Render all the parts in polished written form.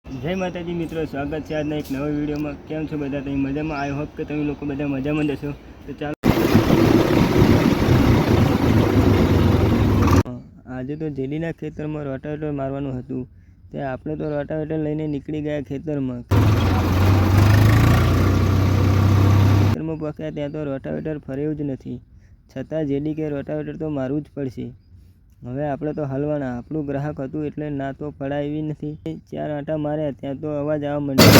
જય માતાજી મિત્રો, સ્વાગત છે આજના એક નવા વિડીયોમાં। કેમ છો બધા? તમે મજામાં? આઈ હોપ કે તમે લોકો બધા મજામાં જશો। તો ચાલો, આજે તો જેડીના ખેતરમાં રોટાવેટર મારવાનું હતું, તે આપણે તો રોટાવેટર લઈને નીકળી ગયા ખેતરમાં પક્યા ત્યાં તો રોટાવેટર ફરેવું જ નથી, છતાં જેડી કે રોટાવેટર તો મારવું જ પડશે। હવે આપણે તો હલવાના, આપણું ગ્રાહક હતું એટલે ના તો પડા એવી નથી। 4 આંટા માર્યા ત્યાં તો અવાજ આવવા માંડ્યો,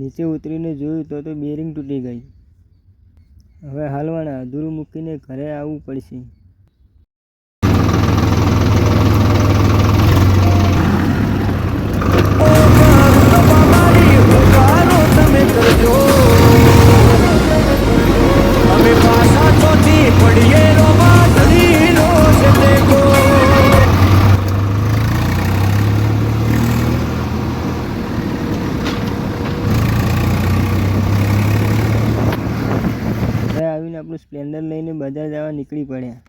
નીચે ઉતરીને જોયું તો બેરિંગ તૂટી ગઈ। હવે હાલવાના, અધૂરું મૂકીને ઘરે આવવું પડશે। આવીને આપણું સ્પ્લેન્ડર લઈને બજાર જવા નીકળી પડ્યા।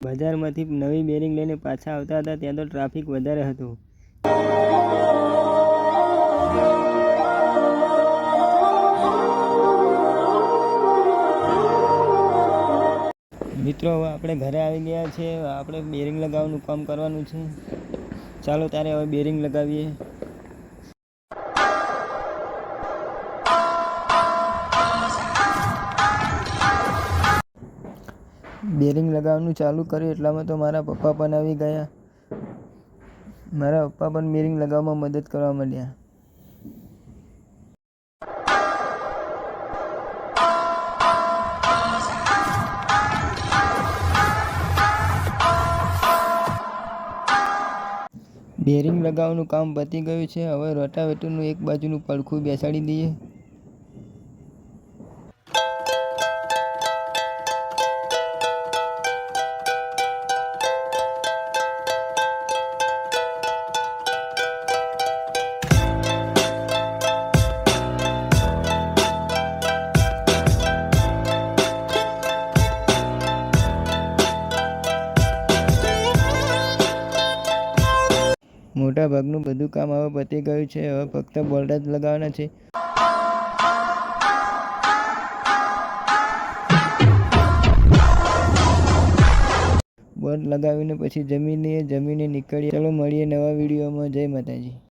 બજારમાંથી નવી બેરિંગ લઈને પાછા આવતા હતા ત્યાં તો ટ્રાફિક વધારે હતો। મિત્રો, હવે આપણે ઘરે આવી ગયા છે। આપણે બેરિંગ લગાવવાનું કામ કરવાનું છે। ચાલો ત્યારે હવે બેરિંગ લગાવીએ। બેરિંગ લગાવવાનું ચાલુ કર્યું એટલામાં તો મારા પપ્પા પણ આવી ગયા। મારા પપ્પા પણ બેરિંગ લગાવવામાં મદદ કરવા માંડ્યા। બેરિંગ લગાવવાનું કામ પતી ગયું છે। હવે રોટાવેટરનું એક બાજુનું પડખું બેસાડી દઈએ। મોટા ભાગનું બધું કામ હવે પતી ગયું છે। હવે ફક્ત બોલ્ટ જ લગાવવાના છે। બોલ્ટ લગાવીને પછી જમીને નીકળીએ। ચાલો મળીએ નવા વિડીયોમાં। જય માતાજી।